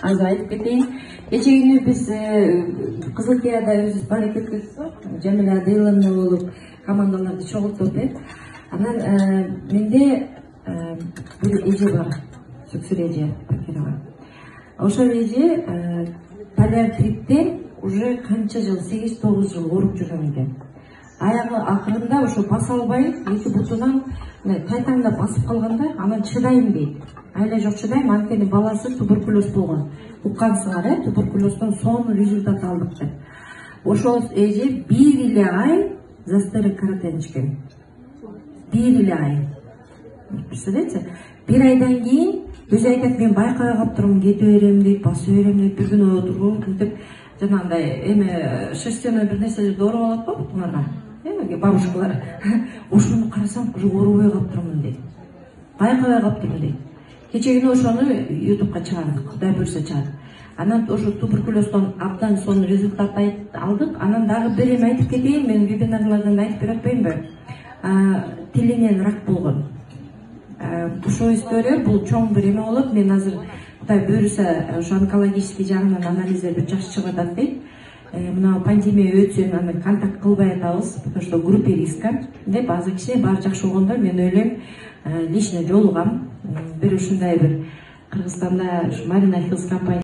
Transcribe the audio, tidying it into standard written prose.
Азыр айтып кетейин. Кечээ күнү биз Кызылкияда өзүбүз аракет кылдык, Жамиля Адиловна болуп командаларды чогултуп. Анан менде бир эже бар, Сүксүр эже Бакирова. Ошол эже полиартритте уже канча жыл, 8-9 жыл ооруп жүргөн экен. Аягы акырында ошо баса албай, эки бутунан тайтаңдап басып калганда, анан чыдайм дейт. Айла жок чыдайм, анткени баласы туберкулез болгон. Уккансыңар, туберкулездон сонун результат алдык деп. Ошол эже бир эле ай застойный каратен ичкен. Бир эле ай. Представляете? Бир айдан кийин өзү айтат, мен байкабай калып турмун, кете берем дейт, басып берем дейт, бир күнү отуруп деп, жанагындай эме шерстяной бир нерселерди ооруп алат го буларга. Бабушкалар. Ошону карасам, уже оорубай калып турмун дейт. Байкабай калып турмун дейт. Кечээ күнү ошону ютубка чыгардык, Кудай буйрса чыгардык. Анан ошо туберкулездон абдан сонун результат алдык. Анан дагы бир эме айтып кетейин, мен вебинарлардан айтып берип атпаймынбы? Тилинен рак болгон. Ушул история бул чоң бир эме болот. Мен азыр Кудай буйрса ошо онкологический жагынан анализдер бир жакшы чыгып атат дейт. Мына пандемия өтсөн аны контакт кылбай атабыз, потому что группа риска деп азыр киши баары жакшы болгондо мен ойлойм, лично жолугам бир ушундай бир Кыргызстанда Marina Hills компания